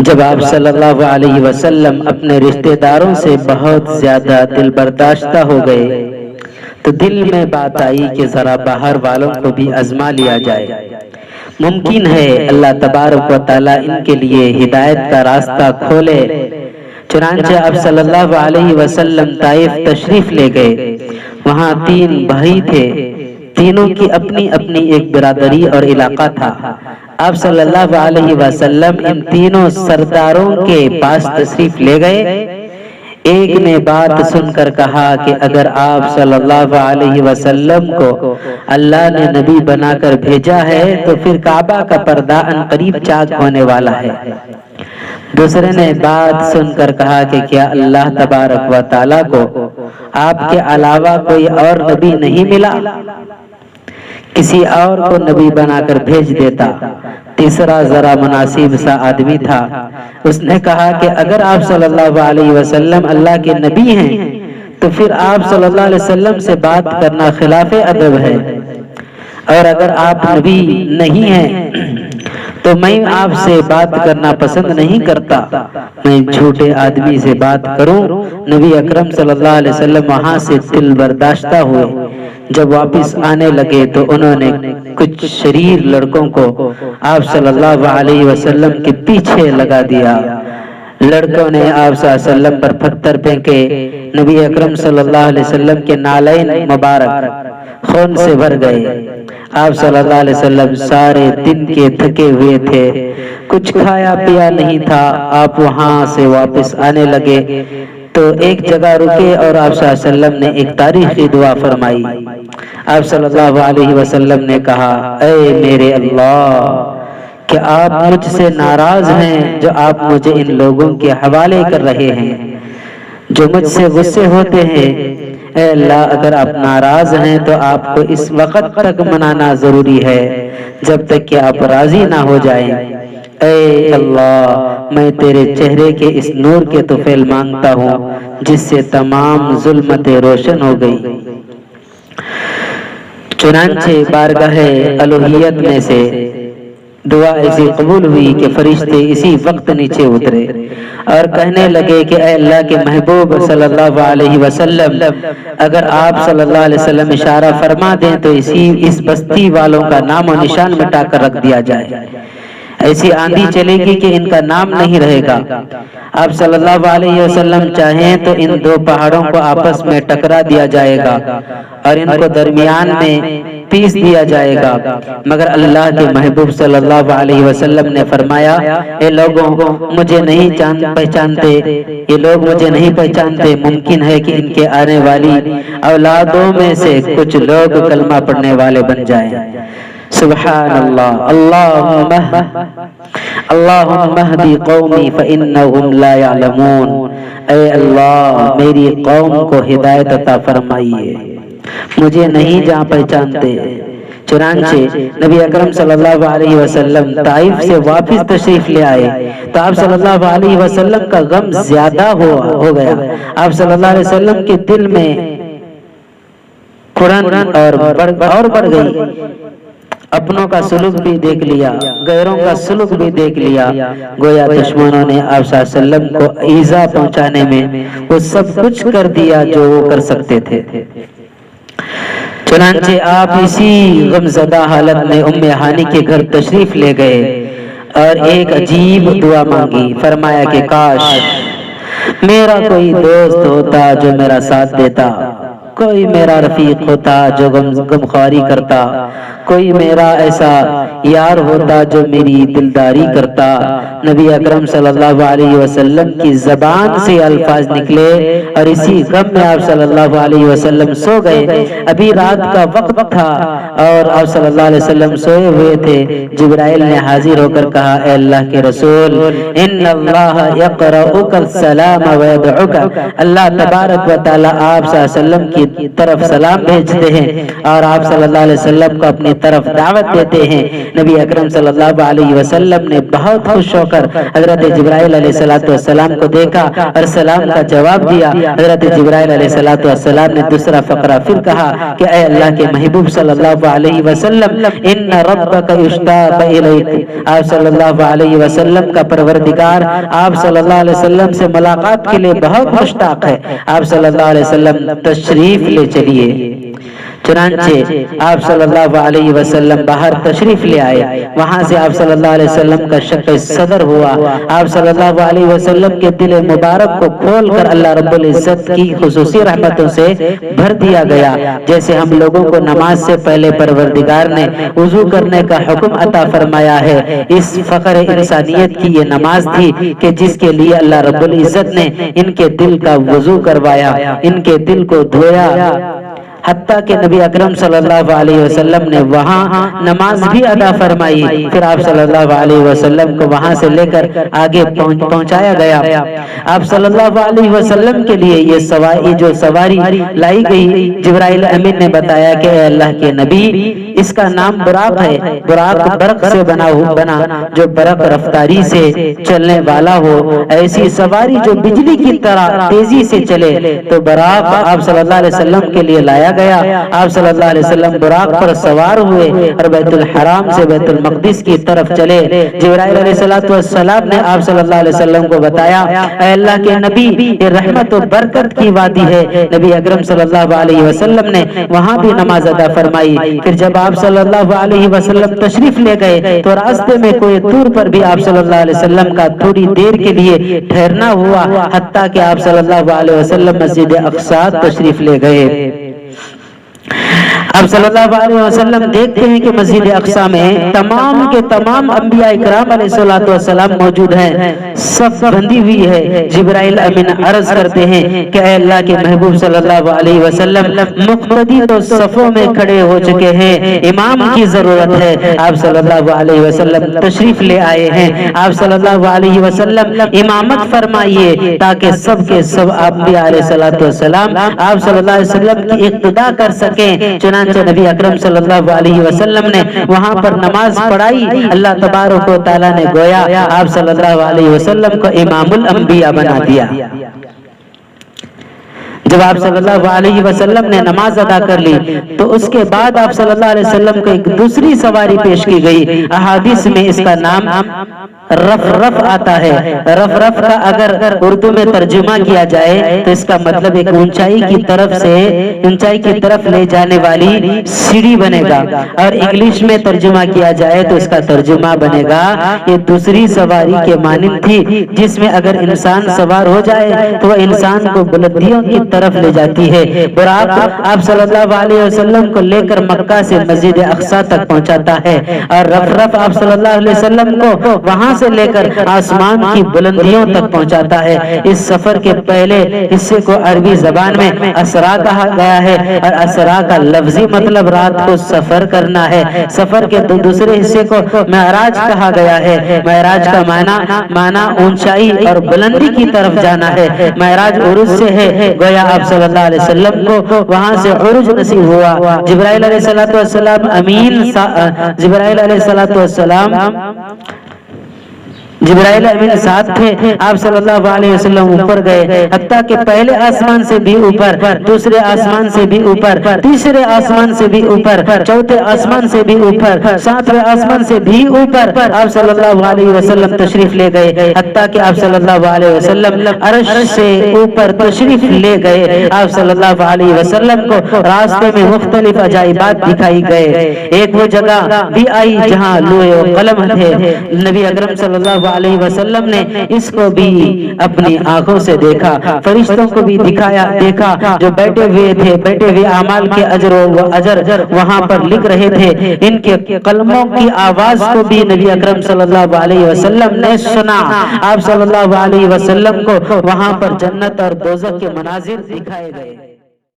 جب آپ صلی اللہ علیہ وسلم اپنے رشتہ داروں سے بہت زیادہ دل برداشتہ ہو گئے تو دل میں بات آئی کہ ذرا باہر والوں کو بھی آزما لیا جائے، ممکن ہے اللہ تبارک و تعالیٰ ان کے لیے ہدایت کا راستہ کھولے۔ چنانچہ آپ صلی اللہ علیہ وسلم طائف تشریف لے گئے۔ وہاں 3 بھائی تھے، تینوں کی اپنی اپنی ایک برادری اور علاقہ تھا۔ آپ صلی اللہ علیہ وسلم ان تینوں سرداروں کے پاس تشریف لے گئے۔ ایک نے بات سن کر کہا کہ اگر آپ صلی اللہ علیہ وسلم کو اللہ نے نبی بنا کر بھیجا ہے تو پھر کعبہ کا پردہ ان قریب چاک ہونے والا ہے۔ دوسرے نے بات سن کر کہا کہ کیا اللہ تبارک و تعالیٰ کو آپ کے علاوہ کوئی اور نبی نہیں ملا؟ کسی اور کو نبی بنا کر بھیج دیتا۔ تیسرا ذرا مناسب سا آدمی تھا، اس نے کہا کہ اگر آپ صلی اللہ علیہ وسلم اللہ کے نبی ہیں تو پھر آپ صلی اللہ علیہ وسلم سے بات کرنا خلاف ادب ہے، اور اگر آپ نبی نہیں ہیں تو میں آپ سے بات کرنا پسند نہیں کرتا، میں جھوٹے آدمی سے بات کروں۔ نبی اکرم صلی اللہ علیہ وسلم وہاں سے دل برداشتہ ہوئے۔ جب واپس آنے لگے تو انہوں نے کچھ شریر لڑکوں کو آپ صلی اللہ علیہ وسلم کے پیچھے لگا دیا۔ لڑکوں نے آپ صلی اللہ علیہ وسلم پر پتھر پھینکے۔ نبی اکرم صلی اللہ علیہ وسلم کے نالین مبارک خون سے بھر گئے۔ آپ صلی اللہ علیہ وسلم سارے دن کے تھکے ہوئے تھے، کچھ کھایا پیا نہیں تھا۔ آپ وہاں سے واپس آنے لگے تو ایک جگہ رکے اور آپ صلی اللہ علیہ وسلم نے ایک تاریخی دعا فرمائی۔ آپ صلی اللہ علیہ وسلم نے کہا، اے میرے اللہ، کہ آپ مجھ سے ناراض ہیں جو آپ مجھے ان لوگوں کے حوالے کر رہے ہیں جو مجھ سے غصے ہوتے ہیں۔ اے اللہ، اگر آپ ناراض ہیں تو آپ کو اس وقت تک منانا ضروری ہے جب تک کہ آپ راضی نہ ہو جائیں۔ اے اللہ، میں تیرے چہرے کے اس نور کے طفیل مانگتا ہوں جس سے تمام ظلمتیں روشن ہو گئی۔ چنانچہ بارگاہ الوہیت میں سے دعا ایسی قبول ہوئی کہ فرشتے اسی وقت نیچے اترے اور کہنے لگے کہ اے اللہ کے محبوب صلی اللہ علیہ وسلم، اگر آپ صلی اللہ علیہ وسلم اشارہ فرما دیں تو اس بستی والوں کا نام و نشان مٹا کر رکھ دیا جائے۔ ایسی آندھی چلے گی کہ ان کا نام نہیں رہے گا۔ آپ صلی اللہ علیہ وسلم چاہیں تو ان 2 پہاڑوں کو آپس میں ٹکرا دیا جائے گا اور ان کو درمیان میں پیس دیا جائے گا، مگر اللہ کے محبوب صلی اللہ علیہ وسلم نے فرمایا، اے لوگوں، مجھے نہیں پہچانتے، یہ لوگ مجھے نہیں پہچانتے، ممکن ہے کہ ان کے آنے والی اولادوں میں سے کچھ لوگ کلمہ پڑھنے والے بن جائیں۔ سبحان اللہ۔ اللہم اہدی قومی فإنہم لا یعلمون۔ اے اللہ، میری قوم کو ہدایت عطا فرمائیے، مجھے نہیں جہاں پہچانتے۔ چنانچہ نبی اکرم صلی اللہ علیہ وسلم طائف سے واپس تشریف لے آئے تو آپ صلی اللہ علیہ وسلم کا غم زیادہ ہو گیا۔ آپ صلی اللہ علیہ وسلم کے دل میں کھڑن اور بڑھ گئی۔ اپنوں کا سلوک بھی دیکھ لیا، غیروں کا سلوک بھی دیکھ لیا، گویا دشمنوں نے آپ صلی اللہ علیہ وسلم کو ایذا پہنچانے میں وہ سب کچھ کر دیا جو وہ کر سکتے تھے۔ چنانچہ آپ اسی غمزدہ حالت میں ام ہانی کے گھر تشریف لے گئے اور ایک عجیب دعا مانگی۔ فرمایا کہ کاش میرا کوئی دوست ہوتا جو میرا ساتھ دیتا، کوئی میرا رفیق ہوتا جو غمخواری کرتا، کوئی میرا ایسا یار ہوتا جو میری دلداری کرتا۔ نبی اکرم صلی اللہ علیہ وسلم کی زبان سے الفاظ نکلے اور اسی غم میں آپ صلی اللہ علیہ وسلم سو گئے۔ ابھی رات کا وقت تھا اور آپ صلی اللہ علیہ وسلم سوئے ہوئے تھے۔ جبرائیل نے حاضر ہو کر کہا، اے اللہ کے رسول، ان اللہ یقرؤک السلام ویدعوک۔ اللہ تبارک و تعالی آپ صلی اللہ علیہ وسلم کی کی طرف سلام بھیجتے ہیں اور آپ صلی اللہ علیہ وسلم کو اپنی طرف دعوت دیتے ہیں۔ نبی اکرم صلی اللہ علیہ وسلم نے بہت خوش ہو کر حضرت جبرائیل علیہ السلام کو دیکھا اور سلام کا جواب دیا۔ حضرت جبرائیل علیہ السلام نے دوسرا فقرہ پھر کہا کہ اے اللہ کے محبوب صلی اللہ علیہ وسلم، ان ربک یشتاق الیک، آپ صلی اللہ علیہ وسلم کا پروردگار آپ صلی اللہ علیہ وسلم سے ملاقات کے لیے بہت مشتاق ہے، آپ صلی اللہ علیہ وسلم تشریف لے چلیے۔ چنانچہ آپ صلی اللہ علیہ وسلم باہر تشریف لے آئے۔ وہاں سے آپ صلی اللہ علیہ وسلم کا شق صدر ہوا۔ آپ صلی اللہ علیہ وسلم کے دل مبارک کو کھول کر اللہ رب العزت کی خصوصی رحمتوں سے بھر دیا گیا۔ جیسے ہم لوگوں کو نماز سے پہلے پروردگار نے وضو کرنے کا حکم عطا فرمایا ہے، اس فخر انسانیت کی یہ نماز تھی کہ جس کے لیے اللہ رب العزت نے ان کے دل کا وضو کروایا، ان کے دل کو دھویا، حتیٰ کہ نبی اکرم صلی اللہ علیہ وسلم نے وہاں نماز بھی ادا فرمائی۔ پھر آپ صلی اللہ علیہ وسلم کو وہاں سے لے کر آگے پہنچایا گیا۔ آپ صلی اللہ علیہ وسلم کے لیے یہ جو سواری لائی گئی، جبرائیل امین نے بتایا کہ اے اللہ کے نبی، اس کا نام براق ہے۔ براق برق سے بنا جو برق رفتاری سے چلنے والا ہو، ایسی سواری جو بجلی کی طرح تیزی سے چلے، تو براق آپ صلی اللہ علیہ وسلم کے لیے لایا گیا۔ آپ صلی اللہ علیہ وسلم براق پر سوار ہوئے اور بیت الحرام سے بیت المقدس کی طرف چلے۔ جبرائیل علیہ السلام نے آپ صلی اللہ علیہ وسلم کو بتایا، اے اللہ کے نبی، یہ رحمت و برکت کی وادی ہے۔ نبی اکرم صلی اللہ علیہ وسلم نے وہاں بھی نماز ادا فرمائی۔ پھر جب آپ صلی اللہ علیہ وسلم تشریف لے گئے تو راستے میں کوئی دور پر بھی آپ صلی اللہ علیہ وسلم کا تھوڑی دیر کے لیے ٹھہرنا ہوا، حتیٰ کہ آپ صلی اللہ علیہ وسلم مسجد اقصی تشریف لے گئے۔ اب صلی اللہ علیہ وسلم دیکھتے ہیں کہ مسجد اقصی میں تمام کے تمام انبیاء اکرام علیہ السلام موجود ہیں، صف بندی ہوئی ہے۔ جبرائیل امین عرض کرتے ہیں کہ اے اللہ کے محبوب صلی اللہ علیہ وسلم، مقتدی تو صفوں میں کھڑے ہو چکے ہیں، امام کی ضرورت ہے۔ آپ صلی اللہ علیہ وسلم تشریف لے آئے ہیں۔ آپ صلی اللہ علیہ وسلم امامت فرمائیے تاکہ سب کے سب انبیاء علیہ السلام آپ صلی اللہ علیہ وسلم کی اقتداء کر سکیں۔ چنانچہ نبی اکرم صلی اللہ علیہ وسلم نے وہاں پر نماز پڑھائی۔ اللہ تبارک و تعالی نے گویا آپ صلی اللہ علیہ وسلم کو امام الانبیاء بنا دیا۔ جب آپ صلی اللہ علیہ وسلم نے نماز ادا کر لی تو اس کے بعد آپ صلی اللہ علیہ وسلم کو ایک دوسری سواری پیش کی گئی۔ احادیث میں اس کا نام رف آتا ہے۔ رف کا اگر اردو میں ترجمہ کیا جائے تو اس کا مطلب ایک اونچائی کی طرف لے جانے والی سیڑھی بنے گا، اور انگلش میں ترجمہ کیا جائے تو اس کا ترجمہ بنے گا یہ دوسری سواری کے مانند تھی، جس میں اگر انسان سوار ہو جائے تو وہ انسان کو بلندیوں کی طرف لے جاتی ہے۔ براق آپ صلی اللہ علیہ وسلم کو لے کر مکہ سے مسجد اقصی تک پہنچاتا ہے، اور رف آپ صلی اللہ علیہ وسلم کو وہاں سے لے کر آسمان کی بلندیوں تک پہنچاتا ہے۔ اس سفر کے پہلے حصے کو عربی زبان میں اسرا کہا گیا ہے، اور اسرا کا لفظی مطلب رات کو سفر کرنا ہے۔ سفر کے دوسرے حصے کو معراج کہا گیا ہے۔ معراج کا معنی اونچائی اور بلندی کی طرف جانا ہے۔ معراج عروج سے ہے، گویا آپ صلی اللہ علیہ وسلم کو وہاں سے عروج نصیب ہوا۔ جبرائیل علیہ السلام جبرائیل امین ساتھ تھے۔ آپ صلی اللہ علیہ وسلم اوپر گئے، حتیٰ کہ پہلے آسمان سے بھی اوپر، دوسرے آسمان سے بھی اوپر، تیسرے آسمان سے بھی اوپر، چوتھے آسمان سے بھی اوپر، ساتویں آسمان سے بھی اوپر آپ صلی اللہ علیہ وسلم تشریف لے گئے، حتیٰ کہ آپ صلی اللہ علیہ وسلم عرش سے اوپر تشریف لے گئے۔ آپ صلی اللہ علیہ وسلم کو راستے میں مختلف عجائبات دکھائی گئے۔ ایک وہ جگہ بھی آئی جہاں لوح و قلم تھے۔ نبی اکرم صلی اللہ علیہ وسلم نے اس کو بھی اپنی آنکھوں سے دیکھا، فرشتوں کو بھی دیکھا جو بیٹھے ہوئے اعمال کے اجر وہاں پر لکھ رہے تھے۔ ان کے قلموں کی آواز کو بھی نبی اکرم صلی اللہ علیہ وسلم نے سنا۔ آپ صلی اللہ علیہ وسلم کو وہاں پر جنت اور دوزخ کے مناظر دکھائے گئے۔